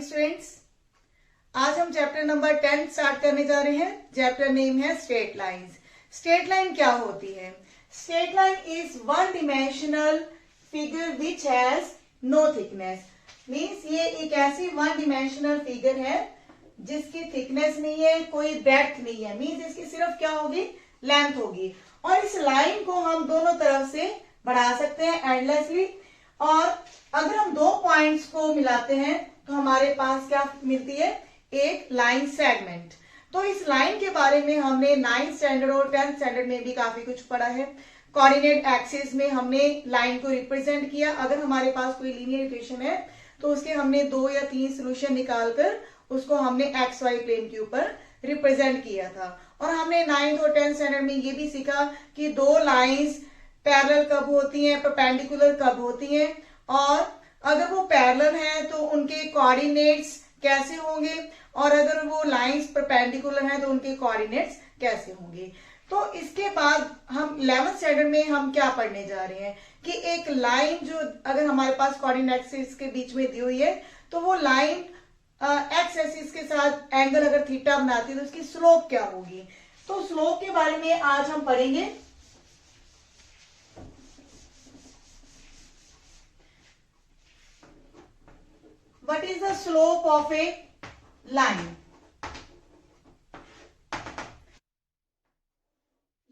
Students. आज हम chapter number 10 start करने जा रहे हैं। चैप्टर नेम है स्ट्रेट लाइंस। स्ट्रेट लाइन क्या होती है? Straight line is one dimensional figure which has no thickness. Means ये एक ऐसी वन डिमेंशनल फिगर है जिसकी थिकनेस नहीं है, कोई ब्रेड्थ नहीं है। मीन्स इसकी सिर्फ क्या होगी, लेंथ होगी। और इस लाइन को हम दोनों तरफ से बढ़ा सकते हैं एंडलेसली। और अगर हम दो पॉइंट्स को मिलाते हैं तो हमारे पास क्या मिलती है, एक लाइन सेगमेंट। तो इस लाइन के बारे में हमने 9th स्टैंडर्ड और 10th स्टैंडर्ड में भी काफी कुछ पढ़ा है। कोऑर्डिनेट एक्सिस में हमने लाइन को रिप्रेजेंट किया। अगर हमारे पास कोई लीनियर इक्वेशन है तो उसके हमने 2 या 3 सोल्यूशन निकालकर उसको हमने एक्स वाई प्लेन के ऊपर रिप्रेजेंट किया था। और हमने 9th और 10th स्टैंडर्ड में ये भी सीखा कि दो लाइंस पैरेलल कब होती हैं, परपेंडिकुलर कब होती हैं, और अगर वो पैरेलल हैं तो उनके कोऑर्डिनेट्स कैसे होंगे, और अगर वो लाइंस परपेंडिकुलर हैं तो उनके कोऑर्डिनेट्स कैसे होंगे। तो इसके बाद हम 11th स्टैंडर्ड में हम क्या पढ़ने जा रहे हैं कि एक लाइन जो अगर हमारे पास कोऑर्डिनेट एक्सिस के बीच में दी हुई है तो वो लाइन एक्स एक्सिस के साथ एंगल अगर थीटा बनाती है तो उसकी स्लोप क्या होगी। तो स्लोप के बारे में आज हम पढ़ेंगे। What is the slope of a line?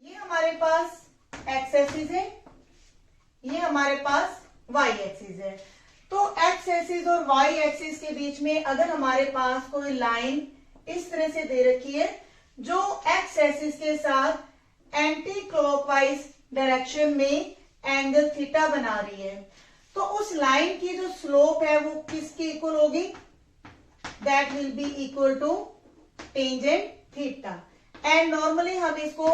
ये हमारे पास एक्स एक्सिस है, ये हमारे पास वाई एक्सिस है। तो एक्स एक्सिस और वाई एक्सिस के बीच में अगर हमारे पास कोई लाइन इस तरह से दे रखी है जो एक्स एक्सिस के साथ एंटी क्लॉकवाइज डायरेक्शन में एंगल थीटा बना रही है, तो उस लाइन की जो स्लोप है वो किसकी इक्वल होगी? That will be equal to tangent theta. And normally हम इसको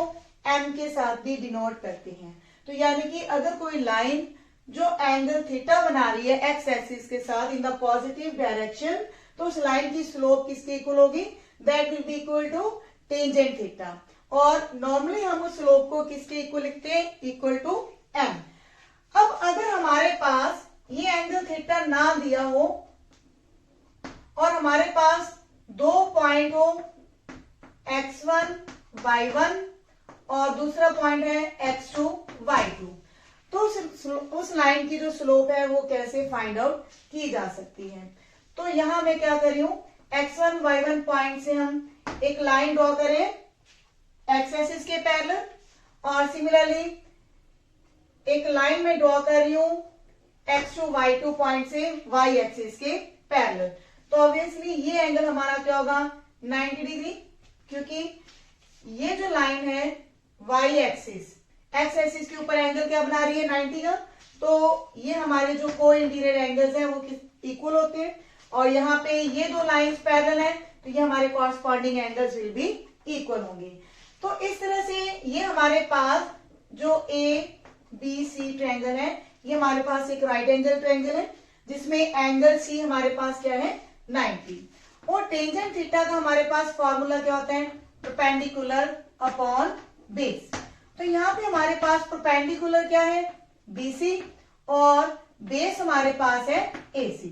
एम के साथ भी डिनोट करते हैं। तो यानी कि अगर कोई लाइन जो एंगल थीटा बना रही है एक्स एक्सिस के साथ इन द पॉजिटिव डायरेक्शन, तो उस लाइन की स्लोप किसके इक्वल होगी? That will be equal to tangent theta. और नॉर्मली हम उस स्लोप को किसके इक्वल लिखते हैं? Equal to M. अब अगर हमारे पास ये एंगल थीटा ना दिया हो और हमारे पास दो पॉइंट हो x1 y1 और दूसरा पॉइंट है x2 y2, तो उस लाइन की जो स्लोप है वो कैसे फाइंड आउट की जा सकती है। तो यहां मैं क्या कर रही हूं, x1 y1 पॉइंट से हम एक लाइन ड्रॉ करें एक्स एक्सिस के पैरेलल, और सिमिलरली एक लाइन में ड्रॉ कर रही हूं x2 y2 पॉइंट से y एक्सिस के पैरेलल। तो ऑब्वियसली ये एंगल हमारा क्या होगा? 90 डिग्री, क्योंकि ये जो लाइन है y एक्सिस x एक्सिस के ऊपर एंगल क्या बना रही है? 90 का। तो ये हमारे जो को इंटीरियर एंगल्स हैं वो इक्वल होते हैं, और यहाँ पे ये दो लाइंस पैरेलल हैं तो ये हमारे कॉरस्पॉन्डिंग एंगल्स विल भी इक्वल होंगे। तो इस तरह से ये हमारे पास जो ABC ट्रायंगल है ये हमारे पास एक राइट एंगल ट्रायंगल है जिसमें एंगल C हमारे पास क्या है? 90। और टेंजेंट थीटा का हमारे पास फॉर्मूला क्या होता है? Perpendicular upon base. तो यहाँ पे हमारे पास परपेंडिकुलर क्या है? BC, और बेस हमारे पास है AC।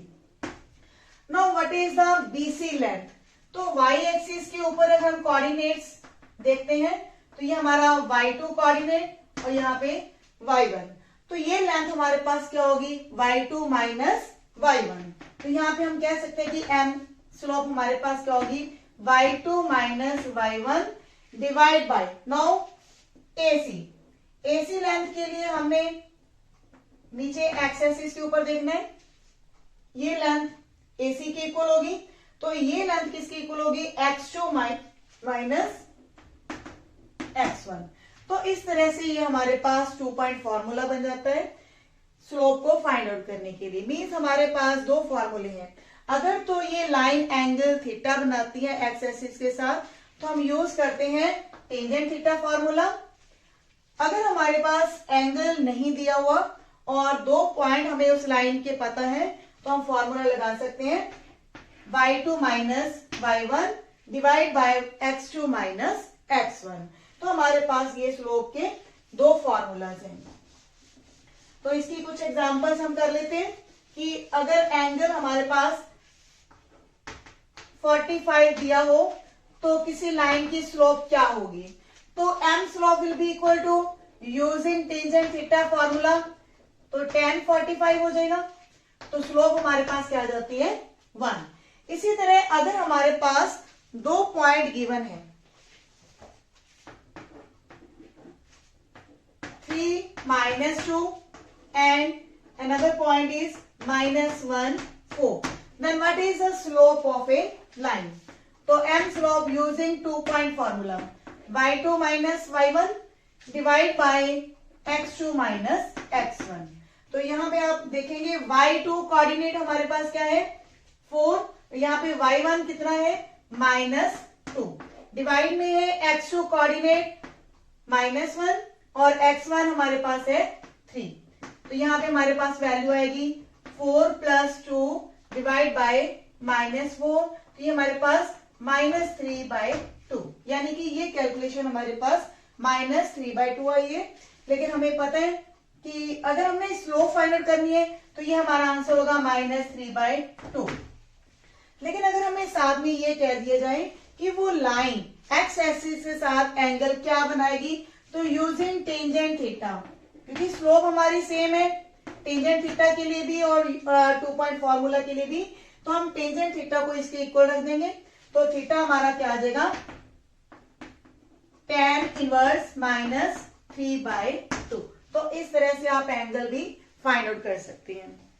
Now what is the BC length? तो y एक्सिस के ऊपर अगर हम कोऑर्डिनेट्स देखते हैं तो ये हमारा y2 कोऑर्डिनेट और यहाँ पे y1, तो ये लेंथ हमारे पास क्या होगी? y2 minus y1। तो यहाँ पे हम कह सकते हैं कि m स्लोप हमारे पास क्या होगी? y2 minus y1 divide bye now AC length के लिए हमने नीचे एक्स एक्सिस के ऊपर देखना है, ये लेंथ AC की इक्वल होगी, तो ये लेंथ किसकी इक्वल होगी? x2 minus x1। तो इस तरह से ये हमारे पास 2 पॉइंट फॉर्मूला बन जाता है स्लोप को फाइंड आउट करने के लिए। मीन्स हमारे पास दो फॉर्मूले हैं। अगर तो ये लाइन एंगल थीटा बनाती है एक्स एक्सिस के साथ तो हम यूज करते हैं टेंजेंट थीटा फॉर्मूला। अगर हमारे पास एंगल नहीं दिया हुआ और दो पॉइंट हमें उस लाइन के पता है तो हम फॉर्मूला लगा सकते हैं y2 minus y1 divide by x2 minus x1। तो हमारे पास ये स्लोप के दो फॉर्मूलाज हैं। तो इसकी कुछ एग्जांपल्स हम कर लेते हैं कि अगर एंगल हमारे पास 45 दिया हो तो किसी लाइन की स्लोप क्या होगी? तो m slope will be equal to using tangent theta formula, तो tan 45 हो जाएगा। तो स्लोप हमारे पास क्या आ जाती है? 1। इसी तरह अगर हमारे पास 2 पॉइंट गिवन है, 3 -2 and another point is -1 4, then what is the slope of a line? तो m slope using 2 point formula, y2 minus y1 divide by x2 minus x1। तो यहाँ पे आप देखेंगे y2 कोऑर्डिनेट हमारे पास क्या है? 4, यहाँ पे y1 कितना है? -2, डिवाइड में है x2 कोऑर्डिनेट -1 और x1 हमारे पास है 3। तो यहाँ पे हमारे पास वैल्यू आएगी 4 + 2 डिवाइड बाय -4, तो ये हमारे पास -3/2, यानी कि ये कैलकुलेशन हमारे पास -3/2 आई है। लेकिन हमें पता है कि अगर हमने स्लोप फाइंड आउट करनी है तो ये हमारा आंसर होगा -3/2। लेकिन अगर हमें साथ में ये कह दिया जाए कि वो लाइन एक्स एक्सिस के साथ एंगल क्या बनाएगी, तो यूजिंग टेंजेंट थीटा, क्योंकि स्लोप हमारी सेम है टेंजेंट थीटा के लिए भी और 2 पॉइंट फॉर्मूला के लिए भी, तो हम टेंजेंट थीटा को इसके इक्वल रख देंगे। तो थीटा हमारा क्या आ जाएगा? tan inverse -3/2। तो इस तरह से आप एंगल भी फाइंड आउट कर सकते हैं।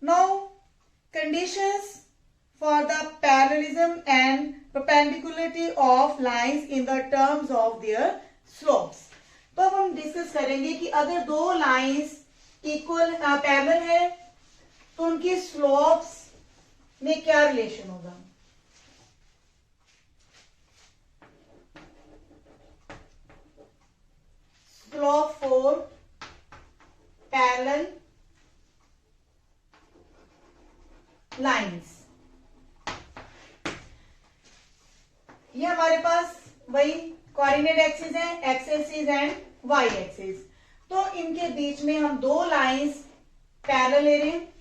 Now conditions for the parallelism and perpendicularity of lines in the terms of their slopes। तो अब हम डिस्कस करेंगे कि अगर दो लाइंस इक्वल पैरेलल है तो उनकी स्लोप्स में क्या रिलेशन होगा। स्लोप फॉर पैरेलल लाइंस, ये हमारे पास वही कोऑर्डिनेट एक्सिस है, X axis and Y axis. तो इनके बीच में हम दो लाइंस पैरेलल ले रहे हैं।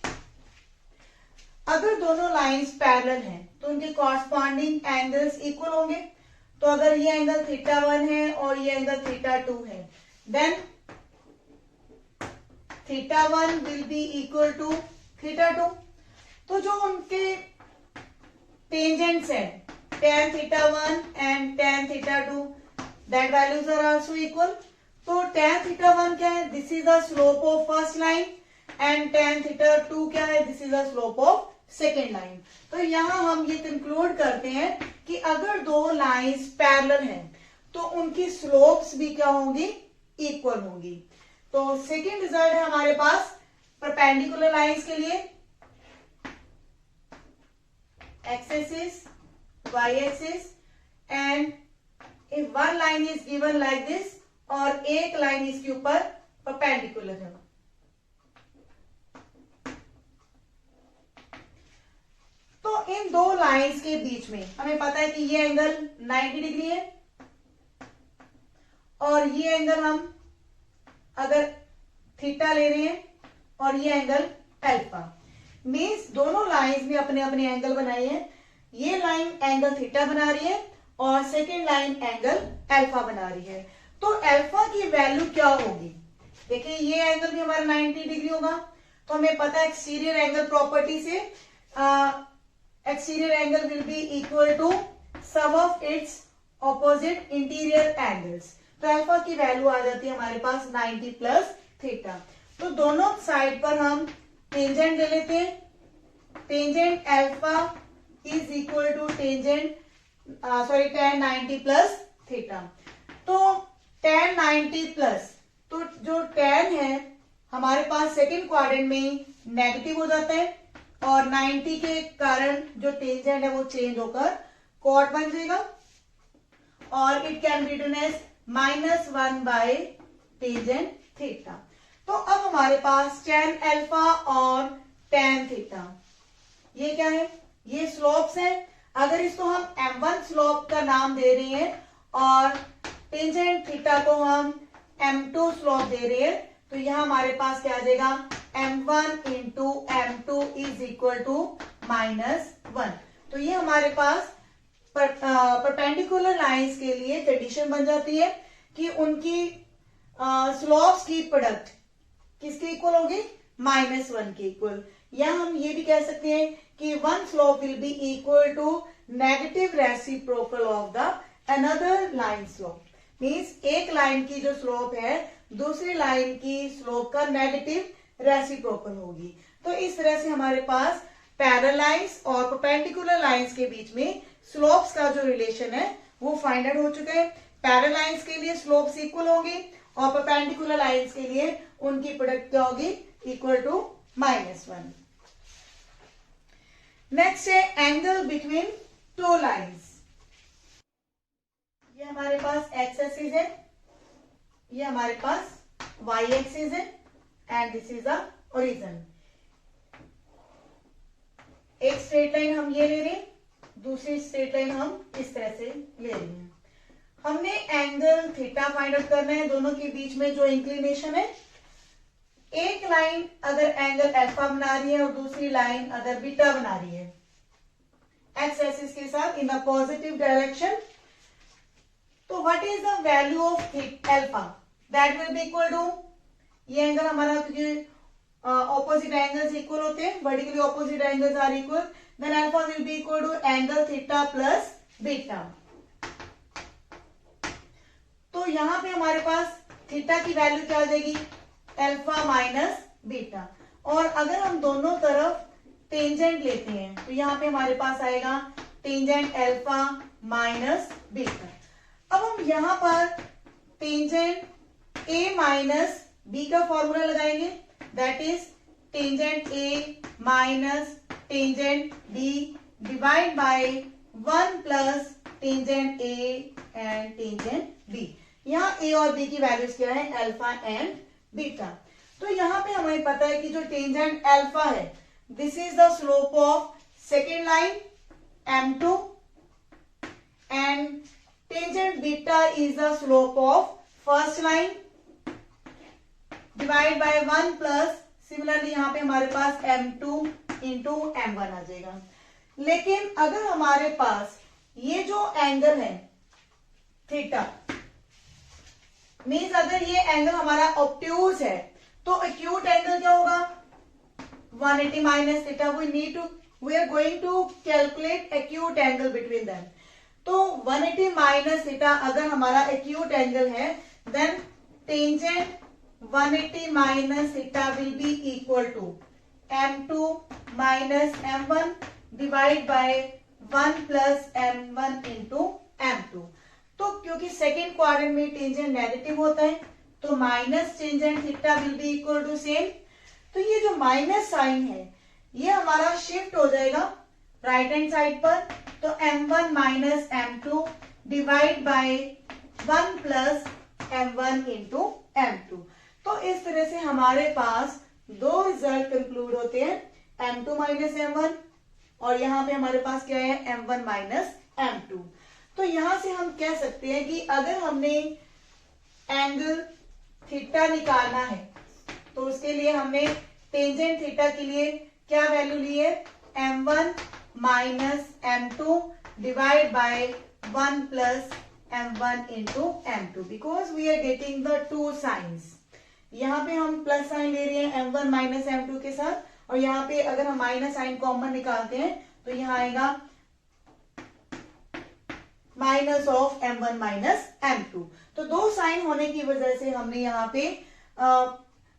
अगर दोनों लाइंस पैरेलल हैं तो उनके कॉरस्पॉन्डिंग एंगल्स इक्वल होंगे। तो अगर ये एंगल θ1 है और ये एंगल θ2 है, then θ1 will be equal to θ2। तो जो उनके टेंजेंट्स हैं tan θ1 and tan θ2, that values are also equal। तो tan θ1 क्या है? This is the slope of first line and tan θ2 क्या है? This is the slope of second line। तो यहाँ हम ये कंक्लूड करते हैं कि अगर दो लाइंस पैरेलल हैं तो उनकी स्लोप्स भी क्या होंगी? इक्वल होंगी। तो सेकेंड रिजल्ट है हमारे पास परपेंडिकुलर लाइंस के लिए, x axis, y axis, and if one line is given like this और एक लाइन इसके ऊपर परपेंडिकुलर है, तो इन दो लाइंस के बीच में हमें पता है कि ये एंगल 90 डिग्री है और ये एंगल हम अगर थीटा ले रहे हैं और ये एंगल अल्फा, मीन्स दोनों लाइंस में अपने अपने एंगल बनाए हैं। ये लाइन एंगल थीटा बना रही है और सेकेंड लाइन एंगल अल्फा बना रही है। तो अल्फा की वैल्यू क्या होगी? देखिए ये एंगल भी हमारा 90 डिग्री होगा, तो हमें पता है एक्सटीरियर एंगल प्रॉपर्टी से exterior angle will be equal to sum of its opposite interior angles. तो अल्फा की वैल्यू आ जाती है हमारे पास 90 + थीटा। तो दोनों साइड पर हम टेंजेंट ले लेते हैं। Tangent alpha is equal to tangent tan 90 + theta. तो tan 90 तो जो tan है हमारे पास सेकेंड क्वाड्रेंट में नेगेटिव हो जाता है और 90 के कारण जो टेंजेंट है वो चेंज होकर कॉट बन जाएगा और it can be written as -1 tangent theta. तो अब हमारे पास tan अल्फा और tan थीटा, ये क्या है? ये स्लोप्स हैं। अगर इसको हम m1 स्लोप का नाम दे रहे हैं और टेंजेंट थीटा को हम m2 स्लोप दे रहे हैं, तो यहां हमारे पास क्या आ जाएगा? m1 × m2 is equal to -1। तो ये हमारे पास परपेंडिकुलर लाइंस के लिए कंडीशन बन जाती है कि उनकी स्लोप्स की प्रोडक्ट किसके इक्वल होगी, -1 के इक्वल। या हम ये भी कह सकते हैं कि one slope will be equal to negative reciprocal of the another line slope. Means एक लाइन की जो स्लोप है दूसरी लाइन की स्लोप का नेगेटिव रेसिप्रोकल होगी। तो इस तरह से हमारे पास पैरेलल लाइंस और परपेंडिकुलर लाइंस के बीच में स्लोप्स का जो रिलेशन है वो फाइंड आउट हो चुका है। पैरेलल लाइंस के लिए स्लोप्स इक्वल होंगी और परपेंडिकुलर लाइंस के लिए उनकी प्रोडक्ट क्या होगी, इक्वल टू -1। नेक्स्ट है एंगल बिटवीन टू लाइंस। ये हमारे पास एक्स एक्सिस है, ये हमारे पास वाई एक्सिस है and this is the origin. एक स्ट्रेट लाइन हम ये ले रहे हैं, दूसरी स्ट्रेट लाइन हम इस तरह से ले रहे हैं। हमने एंगल थीटा फाइंड आउट करना है, दोनों के बीच में जो इंक्लिनेशन है। एक लाइन अगर एंगल अल्फा बना रही है और दूसरी लाइन अगर बीटा बना रही है एक्स एक्सिस के साथ इन द पॉजिटिव डायरेक्शन, तो what is the value of alpha, that will be equal to, ये एंगल हमारा क्योंकि ऑपोजिट एंगल्स इक्वल होते हैं, vertically opposite angles are equal, then alpha will be equal to angle theta plus beta. तो यहां पे हमारे पास थीटा की वैल्यू क्या आ जाएगी, अल्फा माइनस बीटा। और अगर हम दोनों तरफ टेंजेंट लेते हैं तो यहां पे हमारे पास आएगा टेंजेंट अल्फा माइनस बीटा। अब हम यहां पर टेंजेंट ए माइनस बी का फॉर्मूला लगाएंगे, that is tangent A minus tangent B divide by 1 plus tangent A and tangent B. यहाँ ए और बी की वैल्यूज क्या है, अल्फा एंड बीटा। तो यहाँ पे हमें पता है कि जो टेंजेंट अल्फा है this is the slope of second line M2 and tangent beta is the slope of first line divide by 1 plus, similarly यहाँ पे हमारे पास M2 इंटू M1 आ जाएगा। लेकिन अगर हमारे पास ये जो एंगल है थीटा, मीन्स अगर ये एंगल हमारा ऑब्ट्यूज है तो एक्यूट एंगल क्या होगा, 180 minus theta. We are going to calculate acute angle between them. तो 180 माइनस थीटा अगर हमारा एक्यूट एंगल है, then tangent 180 minus theta will be equal to M2 minus M1 divide by 1 plus M1 into M2। तो क्योंकि second quadrant में tangent negative होता है तो minus tangent theta will be equal to same. तो ये जो माइनस साइन है ये हमारा शिफ्ट हो जाएगा राइट हैंड साइड पर, तो M1 minus M2 divide by 1 plus M1 into M2। तो इस तरह से हमारे पास दो रिजल्ट कंक्लूड होते हैं, M2 माइनस M1 और यहां पे हमारे पास क्या है, M1 माइनस M2। तो यहां से हम कह सकते हैं कि अगर हमने एंगल थीटा निकालना है तो उसके लिए हमने टेंजेंट थीटा के लिए क्या वैल्यू ली है, M1 minus M2 divide by 1 plus M1 into M2, because we are getting the two signs. यहाँ पे हम प्लस साइन ले रहे हैं M1 माइनस M2 के साथ, और यहाँ पे अगर हम माइनस साइन कॉमन निकालते हैं तो यहाँ आएगा minus of M1 minus M2। तो दो साइन होने की वजह से हमने यहाँ पे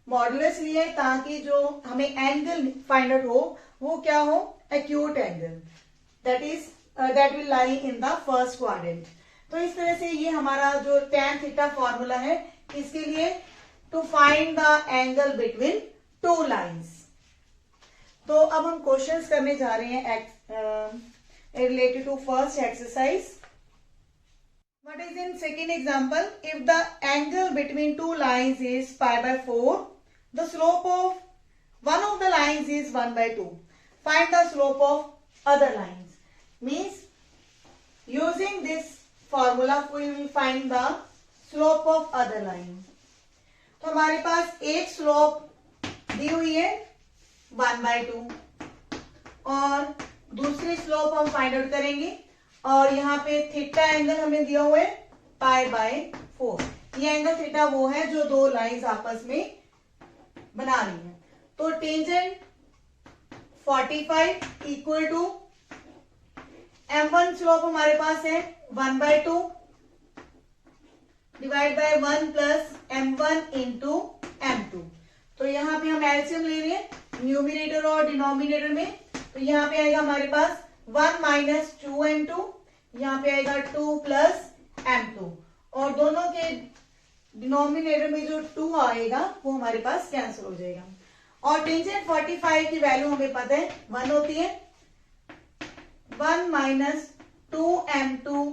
मॉडुलस लिए ताकि जो हमें एंगल फाइंड आउट हो वो क्या हो, acute angle, that will lie in the first quadrant. तो इस तरह से ये हमारा जो tan थीटा फॉर्मूला है इसके लिए to find the angle between two lines. तो अब हम क्वेश्चंस करने जा रहे हैं related to first exercise. What is in second example? If the angle between two lines is pi by 4, the slope of one of the lines is 1 by 2. Find the slope of other lines. Means using this formula we will find the slope of other lines. तो हमारे पास एक slope दी हुई है 1 by 2, और दूसरी slope हम find out करेंगे। और यहाँ पे थीटा एंगल हमें दिया हुआ है π/4। ये एंगल थीटा वो है जो दो लाइंस आपस में बना रही है। तो tangent 45 equal to m1 slope हमारे पास है 1/2 divide by 1 plus m1 into m2। तो यहाँ पे हम एलसीएम ले रहे हैं न्यूमिनेटर और डिनोमिनेटर में। तो यहाँ पे आएगा हमारे पास 1 माइनस 2m2, यहाँ पे आएगा 2 प्लस m2 और दोनों के डिनोमिनेटर में जो 2 आएगा वो हमारे पास कैंसिल हो जाएगा। और टेंजेंट 45 की वैल्यू हमें पता है 1 होती है। 1 माइनस 2m2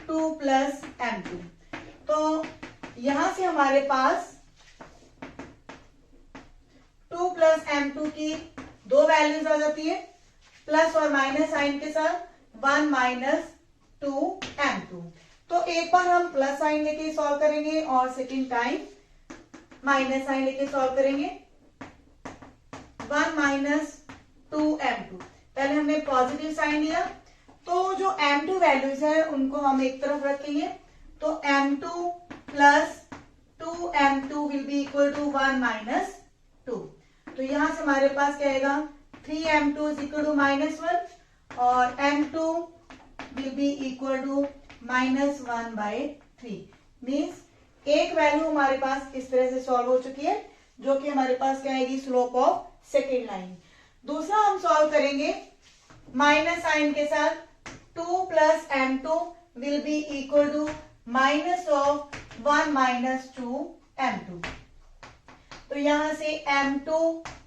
2 प्लस m2। तो यहां से हमारे पास 2 प्लस m2 की दो वैल्यूज आ जाती है, प्लस और माइनस साइन के साथ 1 माइनस 2m2। तो एक बार हम प्लस साइन लेके सॉल्व करेंगे और सेकेंड टाइम माइनस साइन लेके सॉल्व करेंगे। 1 माइनस 2m2, पहले हमने पॉजिटिव साइन लिया तो जो m2 वैल्यूज है उनको हम एक तरफ रखेंगे। तो m2 plus 2m2 will be equal to 1 minus 2। तो यहां से हमारे पास क्या आएगा 3m2 इज इक्वल टू -1 और m2 will be equal to -1/3। Means एक वैल्यू हमारे पास इस तरह से सॉल्व हो चुकी है जो कि हमारे पास क्या आएगी स्लोप ऑफ सेकेंड लाइन। दूसरा हम सॉल्व करेंगे माइनस साइन के साथ 2 plus m2 will be equal to minus of 1 minus 2m2। तो यहां से m2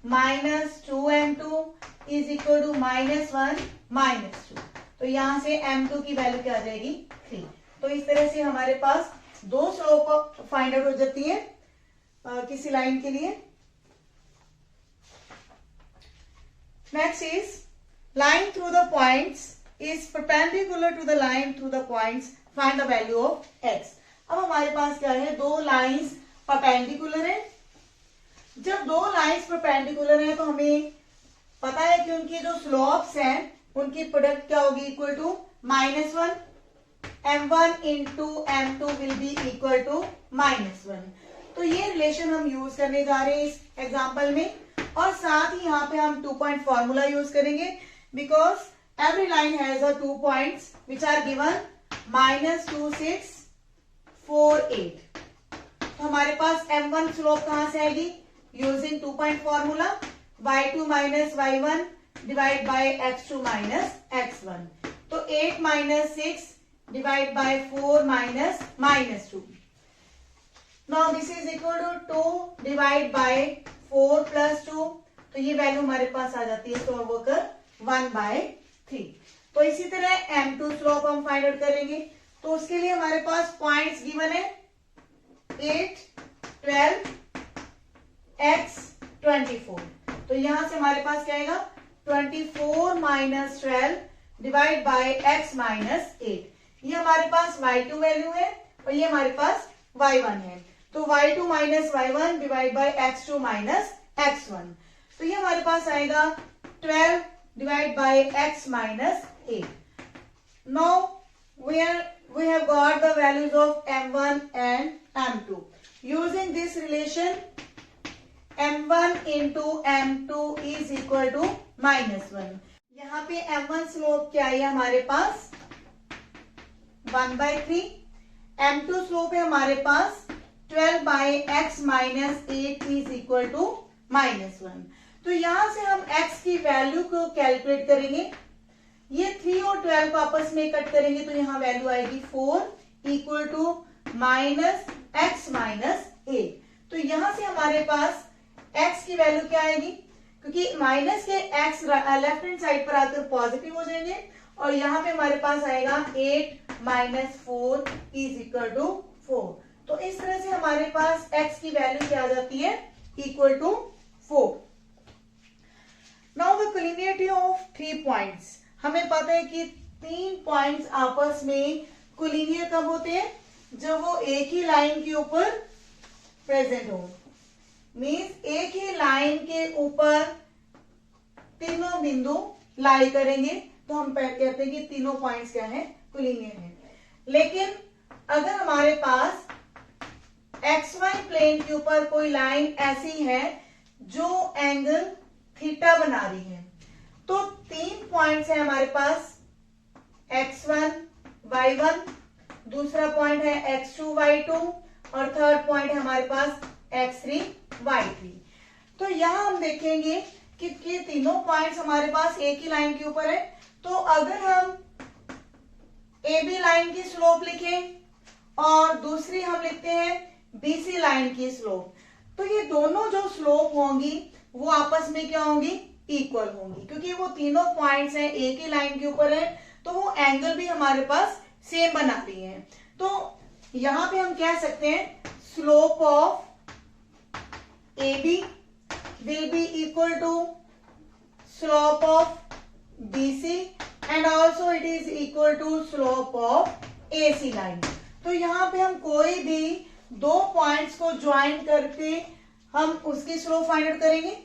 minus 2m2 is equal to -1 minus 2। तो यहां से m2 की वैल्यू क्या आ जाएगी 3। तो इस तरह से हमारे पास दो स्लोप फाइंड आउट हो जाती है किसी लाइन के लिए। Next is line through the points is perpendicular to the line through the points, find the value of x। अब हमारे पास क्या है, दो लाइंस परपेंडिकुलर है। जब दो लाइंस परपेंडिकुलर है तो हमें पता है कि उनकी जो स्लोप्स हैं उनकी प्रोडक्ट क्या होगी equal to -1। m1 into m2 will be equal to -1। तो ये रिलेशन हम यूज करने जा रहे हैं इस एग्जाम्पल में। और साथ ही यहाँ पे हम 2 पॉइंट फॉर्मूला यूज करेंगे because every line has a 2 points which are given -2 6 4 8। तो हमारे पास m1 स्लोप कहां से आएगी using 2 point formula y2 minus y1 divide by x2 minus x1। तो 8 minus 6 divide by 4 minus -2। Now this is equal to 2 divide by 4 plus 2। तो ये value हमारे पास आ जाती है सॉल्व होकर 1/3। तो इसी तरह m2 स्लोप हम फाइंड आउट करेंगे। तो उसके लिए हमारे पास पॉइंट्स गिवन है 8 12 x 24। तो यहां से हमारे पास क्या आएगा 24 minus 12 divide by x minus 8। ये हमारे पास y2 वैल्यू है और ये हमारे पास y1 है। तो y2 minus y1 divide by x2 minus x1। तो ये हमारे पास आएगा 12 divide by x minus 8। Now we have got the values of m1 and m2. Using this relation m1 into m2 is equal to -1। यहाँ पे m1 slope क्या है हमारे पास 1/3। m2 स्लोप है हमारे पास 12 by x minus 8 is equal to -1। तो यहां से हम x की वैल्यू को कैलकुलेट करेंगे। ये 3 और 12 को आपस में कट करेंगे तो यहाँ वैल्यू आएगी 4 इक्वल टू -x माइनस 8। तो यहां से हमारे पास x की वैल्यू क्या आएगी, क्योंकि माइनस के x लेफ्ट हैंड साइड पर आकर पॉजिटिव हो जाएंगे और यहाँ पे हमारे पास आएगा 8 माइनस 4 इज इक्वल टू 4। तो इस तरह से हमारे पास x की वैल्यू क्या आ जाती है equal to 4। Now the collinearity of 3 points. हमें पता है कि 3 पॉइंट्स आपस में कोलिनियर कब होते हैं, जब वो एक ही लाइन के ऊपर प्रेजेंट हो। मीन्स एक ही लाइन के ऊपर तीनों बिंदु लाई करेंगे तो हम कहते हैं कि तीनों पॉइंट्स क्या है, कोलिनियर है। लेकिन अगर हमारे पास XY प्लेन के ऊपर कोई लाइन ऐसी है जो एंगल थीटा बना रही है, तो 3 पॉइंट्स है हमारे पास, X1 Y1, दूसरा पॉइंट है X2 Y2 और थर्ड पॉइंट है हमारे पास X3 Y3। तो यहां हम देखेंगे कि ये तीनों पॉइंट्स हमारे पास एक ही लाइन के ऊपर है। तो अगर हम AB लाइन की स्लोप लिखें और दूसरी हम लिखते हैं BC लाइन की स्लोप, तो ये दोनों जो स्लोप होंगी वो आपस में क्या होंगी, इक्वल होंगी, क्योंकि वो तीनों पॉइंट्स हैं एक ही लाइन के ऊपर है, तो वो एंगल भी हमारे पास सेम बना रही है। तो यहां पे हम कह सकते हैं slope of AB will be equal to slope of BC and also it is equal to slope of AC line। तो यहाँ पे हम कोई भी दो पॉइंट्स को ज्वाइन करके हम उसकी स्लोप फाइंड आउट करेंगे,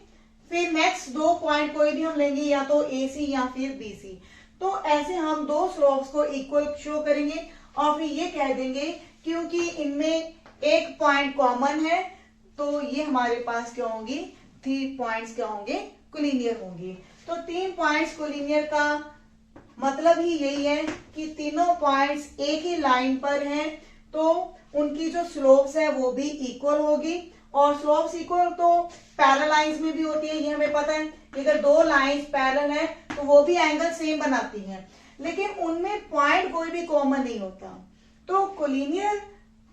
फिर नेक्स्ट दो पॉइंट कोई भी हम लेंगे, या तो AC या फिर BC। तो ऐसे हम दो स्लोप्स को इक्वल शो करेंगे और फिर ये कह देंगे क्योंकि इनमें एक पॉइंट कॉमन है तो ये हमारे पास क्या होंगी, 3 पॉइंट्स क्या होंगे, कोलिनियर होंगे। तो 3 पॉइंट्स कोलिनियर का मतलब ही यही है कि तीनों पॉइंट्स एक ही लाइन पर हैं, तो उनकी जो स्लोप्स है वो भी इक्वल होगी। और स्लोप्स इक्वल तो पैरेलल लाइंस में भी होती है, ये हमें पता है। अगर दो लाइंस पैरेलल है तो वो भी एंगल सेम बनाती हैं, लेकिन उनमें पॉइंट कोई भी कॉमन नहीं होता। तो कोलिनियर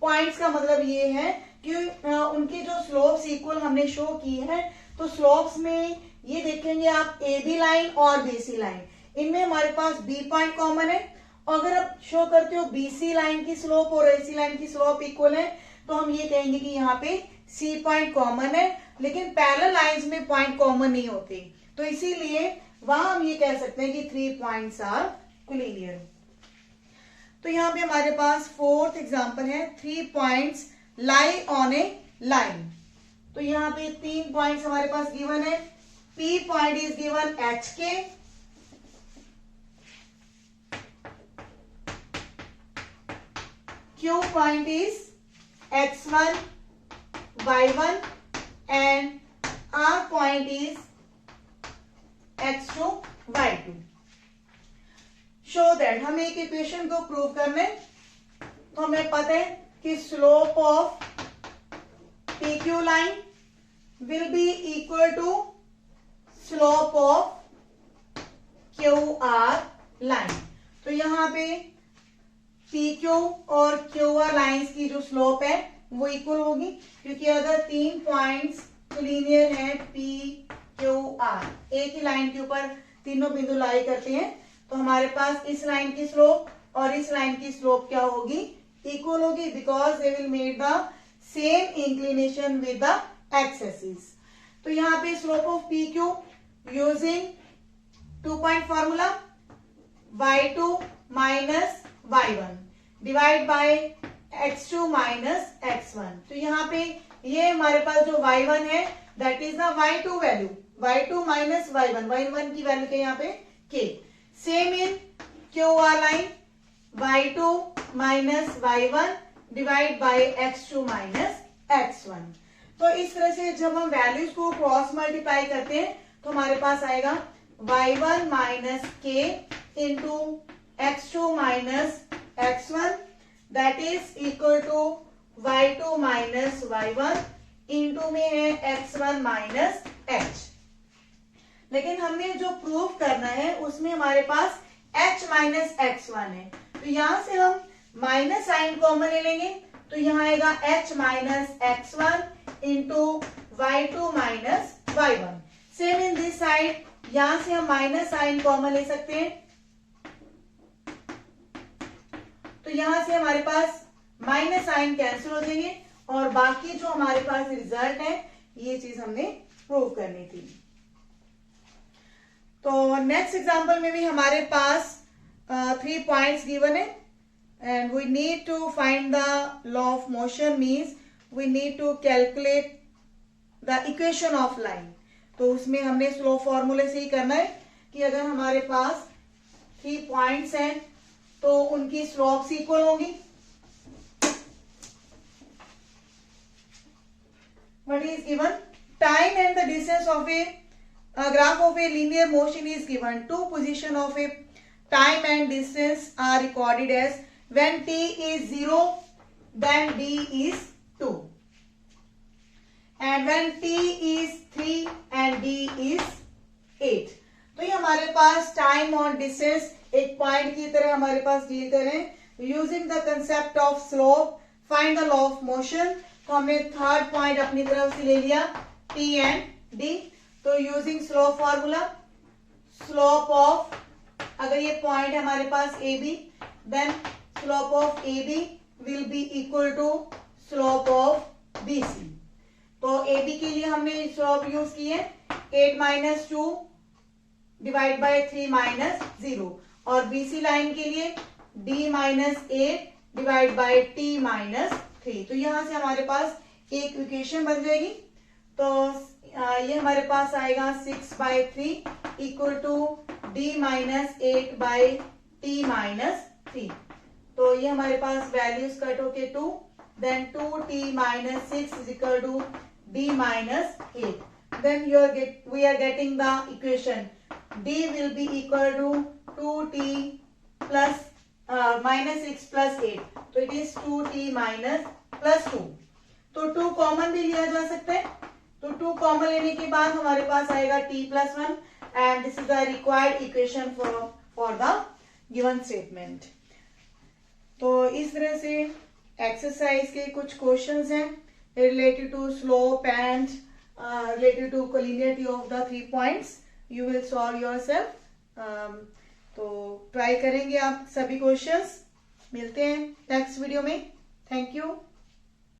पॉइंट्स का मतलब ये है कि उनकी जो स्लोप्स इक्वल हमने शो की है, तो स्लोप्स में ये देखेंगे आप AB लाइन और BC लाइन, इनमें हमारे पास B पॉइंट कॉमन है। और अगर आप शो करते हो BC लाइन की स्लोप और AC लाइन की स्लोप इक्वल है, तो हम ये कहेंगे कि यहाँ पे C पॉइंट कॉमन है, लेकिन पैरेलल लाइंस में पॉइंट कॉमन नहीं होते, तो इसीलिए वहां हम ये कह सकते हैं कि 3 पॉइंट्स आर कोलिनियर। तो यहाँ पे हमारे पास 4th एग्जाम्पल है, 3 points lie on A line. तो यहाँ पे 3 पॉइंट्स हमारे पास गिवन है। P point is given HK, Q point is X1 Y1 and R point is X2 Y2। Show that हमें एक इक्वेशन को प्रूव करना है, तो हमें पता है कि slope of PQ line will be equal to slope of QR line. तो यहाँ पे PQ और QR लाइंस की जो स्लोप है वो इक्वल होगी, क्योंकि अगर 3 पॉइंट्स कोलिनियर हैं PQR, एक ही लाइन के ऊपर तीनों बिंदु लाई करते हैं, तो हमारे पास इस लाइन की स्लोप और इस लाइन की स्लोप क्या होगी, इक्वल होगी, because they will make the same inclination with the x axis. तो यहाँ पे slope of PQ using 2 point formula, Y2 minus Y1 divide by X2 minus X1। तो यहाँ पे ये हमारे पास जो Y1 है that is the Y2 value, Y2 minus Y1, Y1 की वैल्यू क्या यहाँ पे K। Same in QR line, Y2 minus Y1 divide by X2 minus X1। तो इस तरह से जब हम वैल्यूज को क्रॉस मल्टीप्लाई करते हैं तो हमारे पास आएगा Y1 minus K into X2 minus X1 that is equal to Y2 minus Y1 into में है X1 माइनस H। लेकिन हमने जो प्रूफ करना है उसमें हमारे पास H माइनस X1 है, तो यहां से हम माइनस साइन कॉमन ले लेंगे, तो यहाँ आएगा H minus X1 into Y2 minus Y1। Same in this side, यहां से हम माइनस साइन कॉमन ले सकते हैं, तो यहां से हमारे पास माइनस साइन कैंसिल हो जाएंगे और बाकी जो हमारे पास रिजल्ट है ये चीज हमने प्रूव करनी थी। तो नेक्स्ट एग्जांपल में भी हमारे पास 3 पॉइंट्स गिवन है and we need to find the law of motion, means we need to calculate the equation of line। तो उसमें हमने स्लो फॉर्मूले से ही करना है। कि अगर हमारे पास 3 पॉइंट्स हैं तो उनकी स्लोप्स इक्वल होंगी। What is given? Time and the distance of a graph of a linear motion is given. Two position of a time and distance are recorded as when t is 0, then d is 2, and when t is 3 and d is 8. तो ये हमारे पास time और distance एक point की तरह हमारे पास deal करें। Using the concept of slope find the law of motion. तो हमने थर्ड पॉइंट अपनी तरफ से ले लिया T एंड D। तो using slope formula, slope of, अगर ये पॉइंट है हमारे पास AB, then slope of AB will be equal to slope of BC। तो AB के लिए हमने स्लोप यूज की है 8 - 2 डिवाइड बाय 3 - 0, और BC लाइन के लिए D - 8 डिवाइड बाय T - 3। तो यहां से हमारे पास एक इक्वेशन बन जाएगी। तो ये हमारे पास आएगा 6/3 equal to D - 8 by T - 3। तो ये हमारे पास वैल्यूज कट होके 2, then 2T - 6 is equal to D - 8। Then we are getting the equation D will be equal to 2T plus -6 plus 8, तो it is 2T plus 2। तो 2 common भी लिया जा सकता है। तो 2 कॉमन लेने के बाद हमारे पास आएगा T plus 1, and this is the required equation for the given statement. तो इस तरह से एक्सरसाइज के कुछ क्वेश्चंस हैं related to slope and related to collinearity of the 3 points. You will solve yourself. तो ट्राई करेंगे आप सभी क्वेश्चंस। मिलते हैं नेक्स्ट वीडियो में। Thank you.